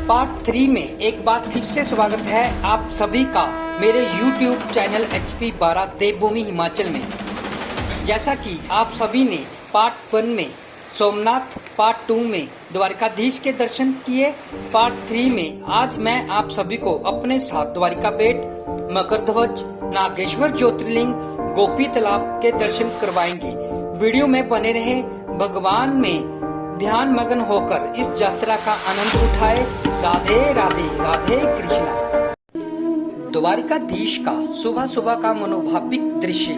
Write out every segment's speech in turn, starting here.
Part 3 में एक बार फिर से स्वागत है आप सभी का मेरे YouTube चैनल HP12 देवभूमि हिमाचल में। जैसा कि आप सभी ने पार्ट 1 में सोमनाथ, पार्ट 2 में द्वारिकाधीश के दर्शन किए, पार्ट 3 में आज मैं आप सभी को अपने साथ द्वारिका बेट, मकरध्वज, नागेश्वर ज्योतिर्लिंग, गोपी तालाब के दर्शन करवाएंगे। वीडियो में बने रहे, भगवान में ध्यान मगन होकर इस यात्रा का आनंद उठाए। राधे राधे, राधे कृष्णा। द्वारिकाधीश का सुबह सुबह का मनोभाविक दृश्य,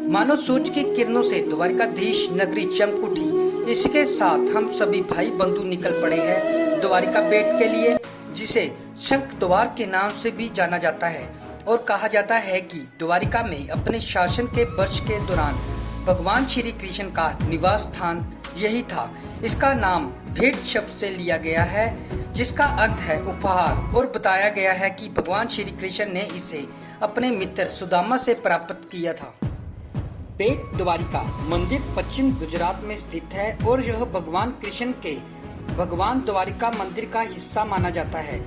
मानो सूरज की किरणों से द्वारिकाधीश नगरी चमक उठी। इसके साथ हम सभी भाई बंधु निकल पड़े हैं द्वारिका बेट के लिए, जिसे शंख द्वार के नाम से भी जाना जाता है। और कहा जाता है कि द्वारिका में अपने शासन के वर्ष के दौरान भगवान श्री कृष्ण का निवास स्थान यही था। इसका नाम भेंट शब्द से लिया गया है, जिसका अर्थ है उपहार, और बताया गया है कि भगवान श्री कृष्ण ने इसे अपने मित्र सुदामा से प्राप्त किया था। बेट द्वारिका मंदिर पश्चिम गुजरात में स्थित है और यह भगवान कृष्ण के भगवान द्वारिका मंदिर का हिस्सा माना जाता है।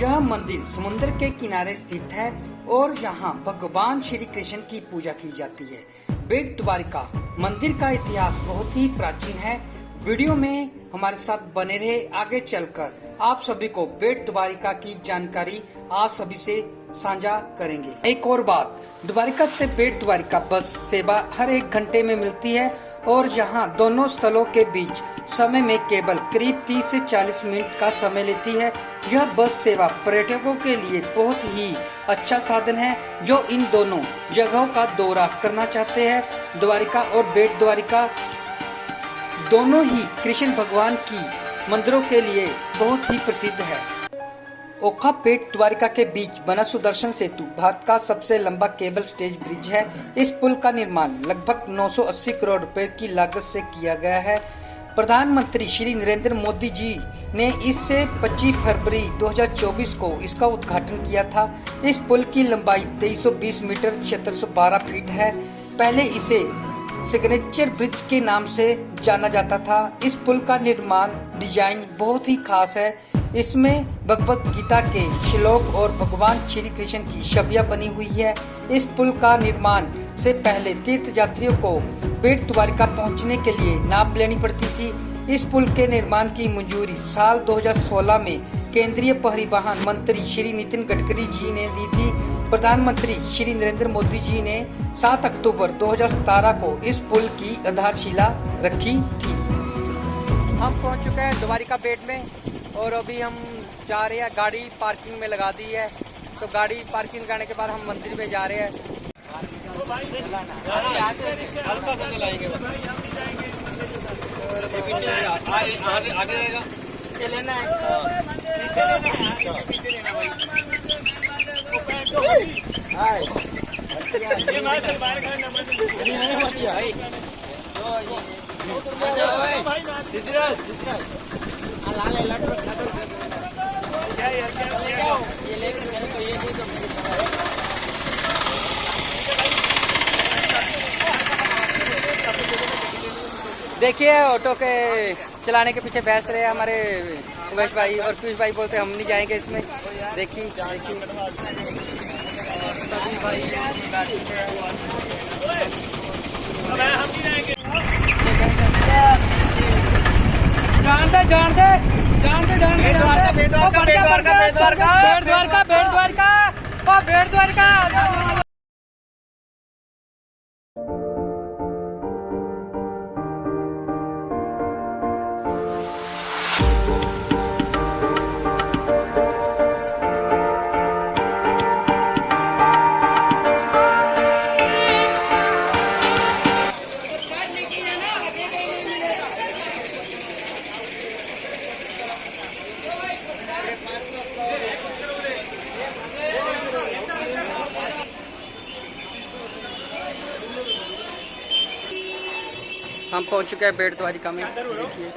यह मंदिर समुद्र के किनारे स्थित है और यहाँ भगवान श्री कृष्ण की पूजा की जाती है। बेट द्वारिका मंदिर का इतिहास बहुत ही प्राचीन है। वीडियो में हमारे साथ बने रहे, आगे चलकर आप सभी को बेट द्वारिका की जानकारी आप सभी से साझा करेंगे। एक और बात, द्वारिका से बेट द्वारिका बस सेवा हर 1 घंटे में मिलती है और यहाँ दोनों स्थलों के बीच समय में केवल करीब 30 से 40 मिनट का समय लेती है। यह बस सेवा पर्यटकों के लिए बहुत ही अच्छा साधन है जो इन दोनों जगहों का दौरा करना चाहते हैं। द्वारिका और बेट द्वारिका दोनों ही कृष्ण भगवान की मंदिरों के लिए बहुत ही प्रसिद्ध है। ओखा बेट द्वारिका के बीच बना सुदर्शन सेतु भारत का सबसे लंबा केबल स्टेज ब्रिज है। इस पुल का निर्माण लगभग 980 करोड़ रुपए की लागत से किया गया है। प्रधानमंत्री श्री नरेंद्र मोदी जी ने इससे 25 फरवरी 2024 को इसका उद्घाटन किया था। इस पुल की लंबाई 2320 मीटर 412 फीट है। पहले इसे सिग्नेचर ब्रिज के नाम से जाना जाता था। इस पुल का निर्माण डिजाइन बहुत ही खास है। इसमें भगवत गीता के श्लोक और भगवान श्री कृष्ण की छवियां बनी हुई है। इस पुल का निर्माण से पहले तीर्थ यात्रियों को बेट द्वारिका पहुंचने के लिए नाव लेनी पड़ती थी। इस पुल के निर्माण की मंजूरी साल 2016 में केंद्रीय परिवहन मंत्री श्री नितिन गडकरी जी ने दी थी। प्रधानमंत्री श्री नरेंद्र मोदी जी ने 7 अक्टूबर 2017 को इस पुल की आधारशिला रखी थी। हम पहुंच चुके हैं द्वारिका बेट में और अभी हम जा रहे हैं, गाड़ी पार्किंग में लगा दी है। तो गाड़ी पार्किंग लगाने के बाद हम मंदिर में जा रहे हैं। देखिए ऑटो के चलाने के पीछे बहस रहे हमारे उमेश भाई और पीयूष भाई, बोलते हम नहीं जाएंगे इसमें। देखिए सभी भाई बेट द्वारिका। हम पहुंच चुके हैं बेट द्वारिका में। देखिए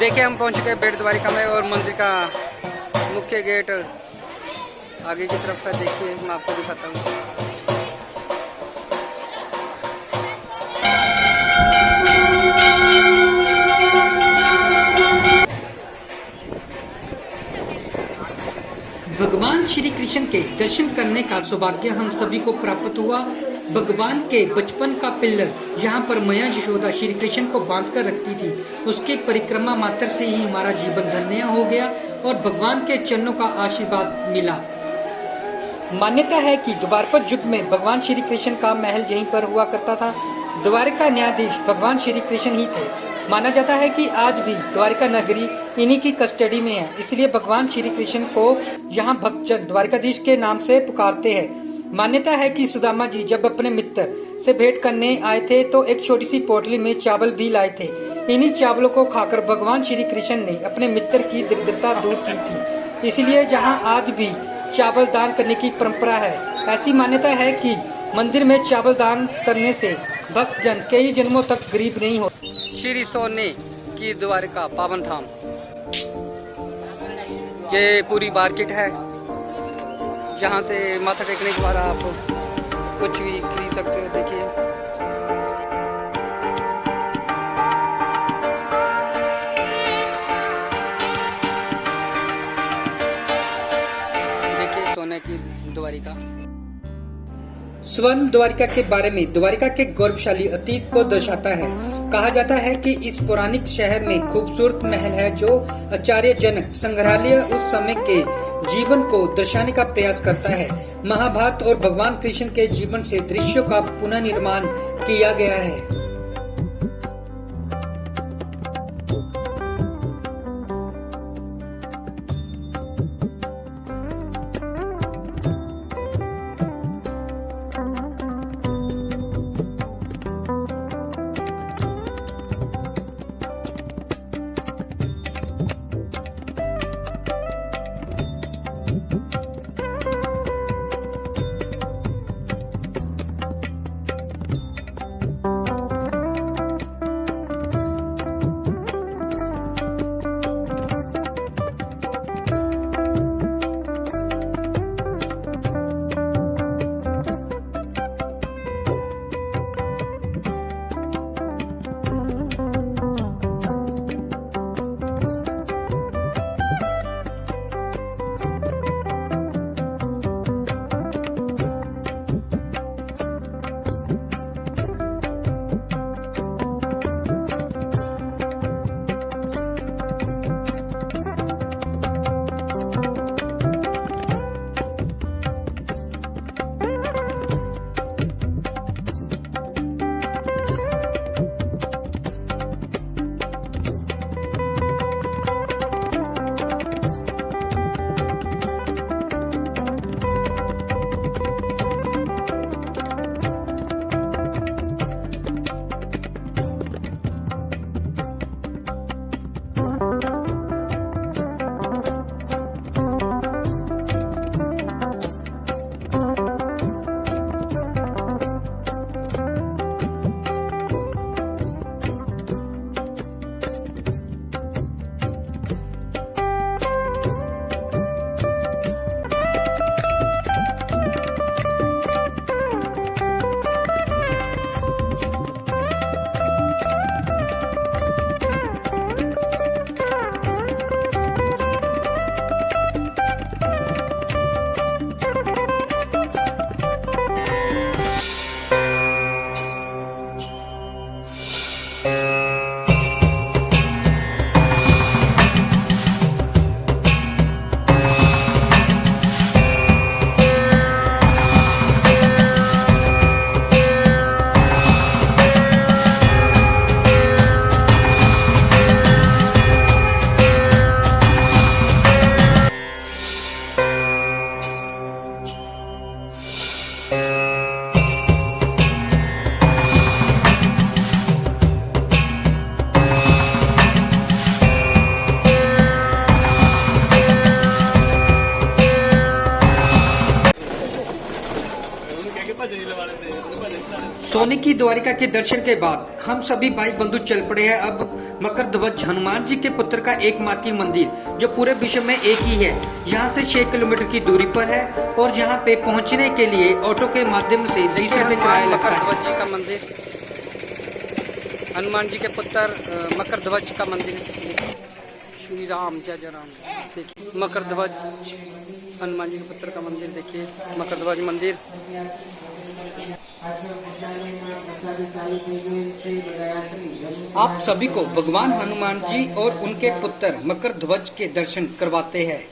देखिए हम पहुंच गए बेट द्वारिका में और मंदिर का मुख्य गेट आगे की तरफ है। देखिए मैं आपको दिखाता हूँ। भगवान श्री कृष्ण के दर्शन करने का सौभाग्य हम सभी को प्राप्त हुआ। भगवान के बचपन का पिल्लर यहाँ पर मैया यशोदा श्री कृष्ण को बांध कर रखती थी। उसके परिक्रमा मात्र से ही हमारा जीवन धन्य हो गया और भगवान के चरणों का आशीर्वाद मिला। मान्यता है कि द्वापर युग में भगवान श्री कृष्ण का महल यहीं पर हुआ करता था। द्वारिका न्यायाधीश भगवान श्री कृष्ण ही थे। माना जाता है कि आज भी द्वारिका नगरी इन्हीं की कस्टडी में है, इसलिए भगवान श्री कृष्ण को यहाँ भक्तजन द्वारिकाधीश के नाम से पुकारते हैं। मान्यता है कि सुदामा जी जब अपने मित्र से भेंट करने आए थे तो एक छोटी सी पोटली में चावल भी लाए थे। इन्हीं चावलों को खाकर भगवान श्री कृष्ण ने अपने मित्र की दरिद्रता दूर की थी, इसलिए जहाँ आज भी चावल दान करने की परंपरा है। ऐसी मान्यता है कि मंदिर में चावल दान करने से भक्तजन कई जन्मों तक गरीब नहीं हो। श्री सोने की द्वारिका पावन धाम, ये पूरी मार्केट है। जहाँ से माथा टेकने के बाद आप कुछ भी खरीद सकते हो। देखिए सोने की द्वारिका। स्वर्ण द्वारिका के बारे में द्वारिका के गौरवशाली अतीत को दर्शाता है। कहा जाता है कि इस पौराणिक शहर में खूबसूरत महल है जो आचार्य जनक संग्रहालय उस समय के जीवन को दर्शाने का प्रयास करता है। महाभारत और भगवान कृष्ण के जीवन से दृश्यों का पुनर्निर्माण किया गया है। सोने की द्वारिका के दर्शन के बाद हम सभी भाई बंधु चल पड़े हैं अब मकरध्वज हनुमान जी के पुत्र का एकमात्र मंदिर जो पूरे विश्व में एक ही है। यहाँ से 6 किलोमीटर की दूरी पर है और यहाँ पे पहुँचने के लिए ऑटो के माध्यम से 20 रुपए किराया लगता है। मकरध्वज जी का मंदिर, हनुमान जी के पुत्र मकरध्वज का मंदिर। श्री राम जय जय राम। देखिए मकरध्वज हनुमान जी के पुत्र का मंदिर, देखिए मकरध्वज मंदिर। आप सभी को भगवान हनुमान जी और उनके पुत्र मकरध्वज के दर्शन करवाते हैं।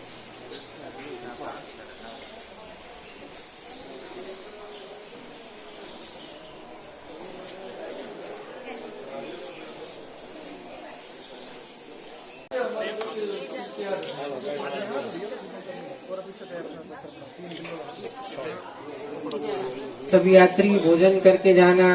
सभी यात्री भोजन करके जाना।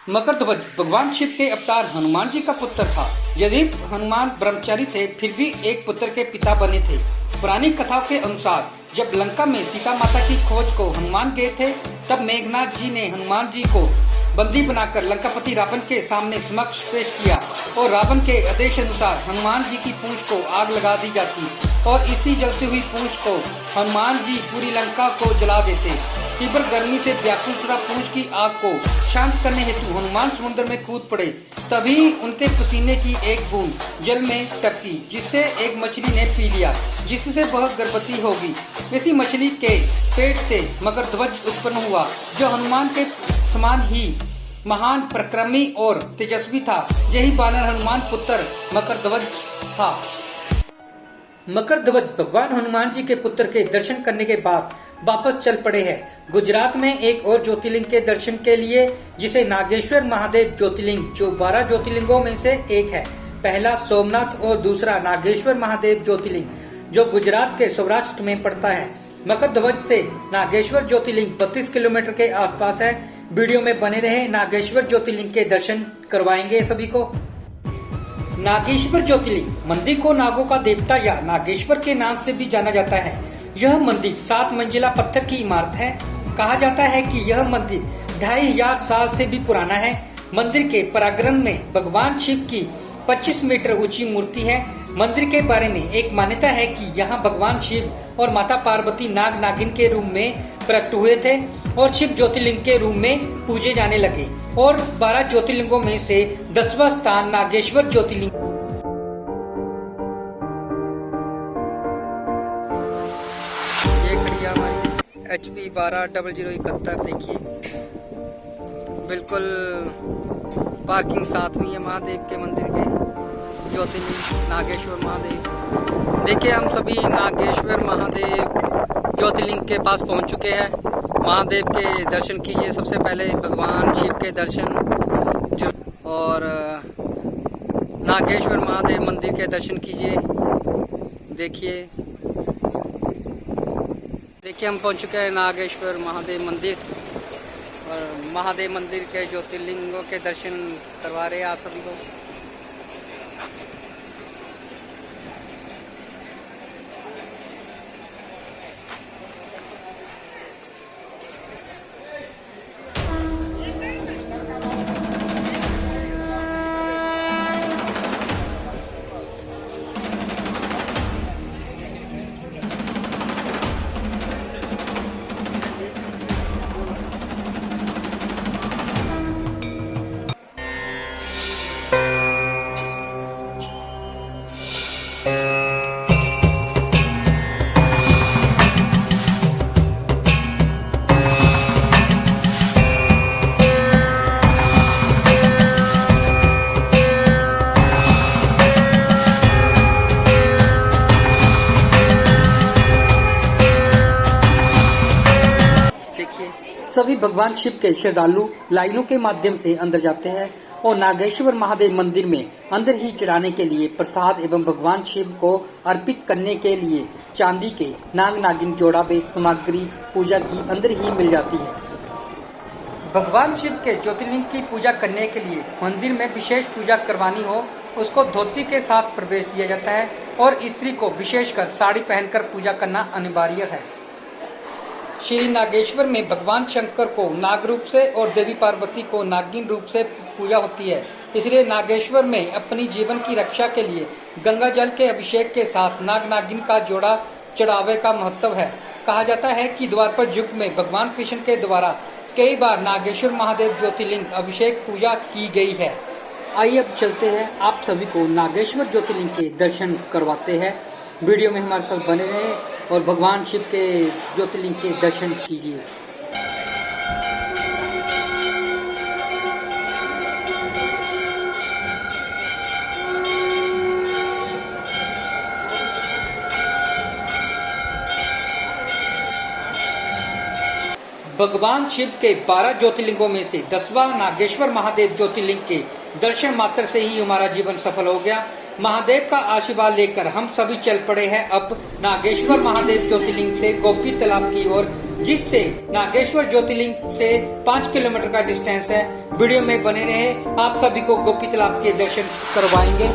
मकरध्वज भगवान शिव के अवतार हनुमान जी का पुत्र था। यदि हनुमान ब्रह्मचारी थे फिर भी एक पुत्र के पिता बने थे। पुरानी कथाओं के अनुसार जब लंका में सीता माता की खोज को हनुमान गए थे तब मेघनाथ जी ने हनुमान जी को बंदी बनाकर लंकापति रावण के सामने समक्ष पेश किया और रावण के आदेश अनुसार हनुमान जी की पूंछ को आग लगा दी जाती और इसी जलती हुई पूंछ को हनुमान जी पूरी लंका को जला देते। तीव्र गर्मी से व्याकुल तथा पूंछ की आग को शांत करने हेतु हनुमान समुद्र में कूद पड़े। तभी उनके पसीने की एक बूंद जल में टपकी जिससे एक मछली ने पी लिया, जिससे वह गर्भवती होगी। इसी मछली के पेट से मकरध्वज उत्पन्न हुआ जो हनुमान के समान ही महान पराक्रमी और तेजस्वी था। यही वानर हनुमान पुत्र मकरध्वज था। मकरध्वज भगवान हनुमान जी के पुत्र के दर्शन करने के बाद वापस चल पड़े हैं गुजरात में एक और ज्योतिर्लिंग के दर्शन के लिए, जिसे नागेश्वर महादेव ज्योतिर्लिंग जो 12 ज्योतिर्लिंगों में से एक है। पहला सोमनाथ और दूसरा नागेश्वर महादेव ज्योतिर्लिंग जो गुजरात के सौराष्ट्र में पड़ता है। मकरध्वज से नागेश्वर ज्योतिर्लिंग 32 किलोमीटर के आसपास है। वीडियो में बने रहे, नागेश्वर ज्योतिर्लिंग के दर्शन करवाएंगे सभी को। नागेश्वर ज्योतिर्लिंग मंदिर को नागों का देवता या नागेश्वर के नाम से भी जाना जाता है। यह मंदिर 7 मंजिला पत्थर की इमारत है। कहा जाता है कि यह मंदिर 2500 साल से भी पुराना है। मंदिर के प्रांगण में भगवान शिव की 25 मीटर ऊंची मूर्ति है। मंदिर के बारे में एक मान्यता है कि यहाँ भगवान शिव और माता पार्वती नाग नागिन के रूप में प्रकट हुए थे और शिव ज्योतिर्लिंग के रूप में पूजे जाने लगे और 12 ज्योतिर्लिंगों में से 10वां स्थान नागेश्वर ज्योतिर्लिंग। ये खड़ी हमारी HP 120071। देखिए बिल्कुल पार्किंग साथ में है महादेव के मंदिर के, ज्योतिर्लिंग नागेश्वर महादेव। देखिए हम सभी नागेश्वर महादेव ज्योतिर्लिंग के पास पहुंच चुके हैं। महादेव के दर्शन कीजिए सबसे पहले, भगवान शिव के दर्शन और नागेश्वर महादेव मंदिर के दर्शन कीजिए। देखिए हम पहुंच चुके हैं नागेश्वर महादेव मंदिर और महादेव मंदिर के ज्योतिर्लिंगों के दर्शन करवा रहे हैं आप सभी को। सभी भगवान शिव के श्रद्धालु लाइनों के माध्यम से अंदर जाते हैं और नागेश्वर महादेव मंदिर में अंदर ही चढ़ाने के लिए प्रसाद एवं भगवान शिव को अर्पित करने के लिए चांदी के नाग नागिन जोड़ावे सामग्री पूजा की अंदर ही मिल जाती है। भगवान शिव के ज्योतिर्लिंग की पूजा करने के लिए मंदिर में विशेष पूजा करवानी हो उसको धोती के साथ प्रवेश दिया जाता है और स्त्री को विशेषकर साड़ी पहनकर पूजा करना अनिवार्य है। श्री नागेश्वर में भगवान शंकर को नाग रूप से और देवी पार्वती को नागिन रूप से पूजा होती है। इसलिए नागेश्वर में अपनी जीवन की रक्षा के लिए गंगा जल के अभिषेक के साथ नाग नागिन का जोड़ा चढ़ावे का महत्व है। कहा जाता है कि द्वापर युग में भगवान कृष्ण के द्वारा कई बार नागेश्वर महादेव ज्योतिर्लिंग अभिषेक पूजा की गई है। आइए अब चलते हैं, आप सभी को नागेश्वर ज्योतिर्लिंग के दर्शन करवाते हैं। वीडियो में हमारे साथ बने रहें और भगवान शिव के ज्योतिर्लिंग के दर्शन कीजिए। भगवान शिव के 12 ज्योतिर्लिंगों में से 10वां नागेश्वर महादेव ज्योतिर्लिंग के दर्शन मात्र से ही हमारा जीवन सफल हो गया। महादेव का आशीर्वाद लेकर हम सभी चल पड़े हैं अब नागेश्वर महादेव ज्योतिर्लिंग से गोपी तालाब की ओर, जिससे नागेश्वर ज्योतिर्लिंग से 5 किलोमीटर का डिस्टेंस है। वीडियो में बने रहे, आप सभी को गोपी तालाब के दर्शन करवाएंगे।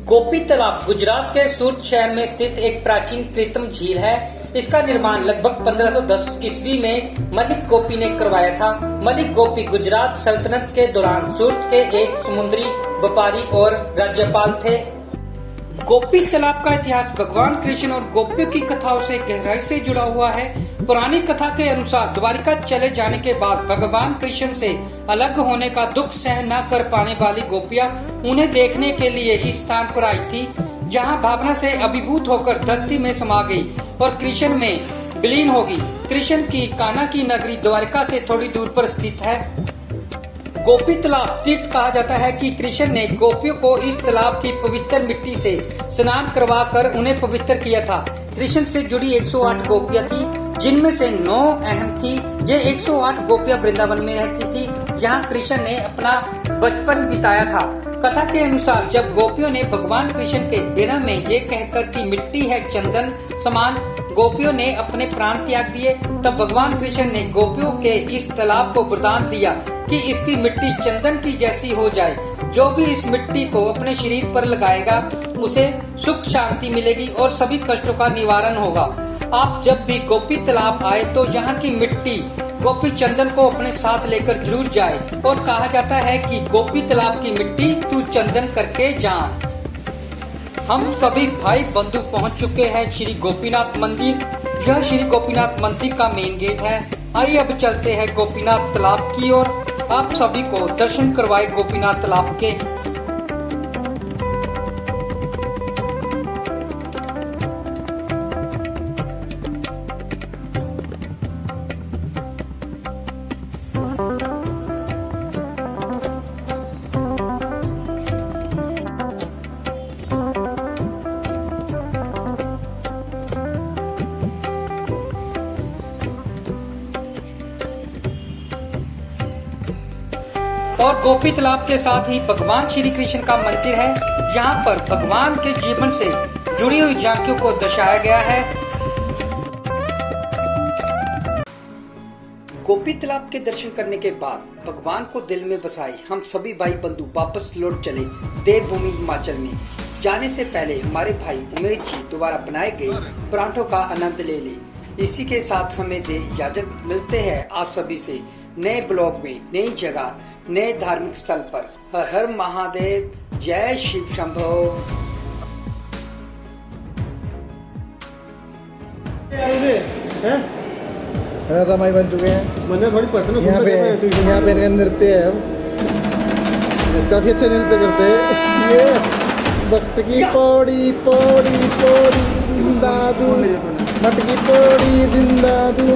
गोपी तालाब गुजरात के सूरत शहर में स्थित एक प्राचीन कृत्रिम झील है। इसका निर्माण लगभग 1510 ईस्वी में मलिक गोपी ने करवाया था। मलिक गोपी गुजरात सल्तनत के दौरान सूरत के एक समुद्री व्यापारी और राज्यपाल थे। गोपी तालाब का इतिहास भगवान कृष्ण और गोपियों की कथाओं से गहराई से जुड़ा हुआ है। पुरानी कथा के अनुसार द्वारिका चले जाने के बाद भगवान कृष्ण से अलग होने का दुख सहन न कर पाने वाली गोपियां उन्हें देखने के लिए इस स्थान पर आई थी, जहां भावना से अभिभूत होकर धरती में समा गई और कृष्ण में विलीन होगी। कृष्ण की कान्हा की नगरी द्वारिका से थोड़ी दूर पर स्थित है। गोपी तालाब तीर्थ कहा जाता है कि कृष्ण ने गोपियों को इस तालाब की पवित्र मिट्टी से स्नान करवाकर उन्हें पवित्र किया था। कृष्ण से जुड़ी 108 गोपियां थी, जिनमें से 9 अहम थी। ये 108 गोपियां वृंदावन में रहती थी, जहां कृष्ण ने अपना बचपन बिताया था। कथा के अनुसार जब गोपियों ने भगवान कृष्ण के डेरा में ये कहकर कि मिट्टी है चंदन समान, गोपियों ने अपने प्राण त्याग दिए, तब भगवान कृष्ण ने गोपियों के इस तालाब को वरदान दिया कि इसकी मिट्टी चंदन की जैसी हो जाए। जो भी इस मिट्टी को अपने शरीर पर लगाएगा उसे सुख शांति मिलेगी और सभी कष्टों का निवारण होगा। आप जब भी गोपी तालाब आए तो यहाँ की मिट्टी गोपी चंदन को अपने साथ लेकर जरूर जाए और कहा जाता है कि गोपी तालाब की मिट्टी तू चंदन करके जा। हम सभी भाई बंधु पहुंच चुके हैं श्री गोपीनाथ मंदिर। यह श्री गोपीनाथ मंदिर का मेन गेट है। आइए अब चलते हैं गोपीनाथ तालाब की ओर, आप सभी को दर्शन करवाए गोपीनाथ तालाब के। और गोपी तालाब के साथ ही भगवान श्री कृष्ण का मंदिर है। यहाँ पर भगवान के जीवन से जुड़ी हुई झांकियों को दर्शाया गया है। गोपी तालाब के दर्शन करने के बाद भगवान को दिल में बसाए हम सभी भाई बंधु वापस लौट चले देवभूमि हिमाचल में। जाने से पहले हमारे भाई उमेश जी द्वारा बनाए गए परांठों का आनंद ले ले। इसी के साथ हमें दे इजाजत, मिलते हैं आप सभी से नए ब्लॉग में, नई जगह, नए धार्मिक स्थल पर। हर हर महादेव, जय शिव शंभो। राधामाई बन चुके हैं। मैंने थोड़ी पर्सनल यहाँ पे नृत्य है, काफी अच्छा नृत्य करते हैं ये। भक्त की पौड़ी पौड़ी पौड़ी दिन दादू, भक्त की पौड़ी दिन दादू।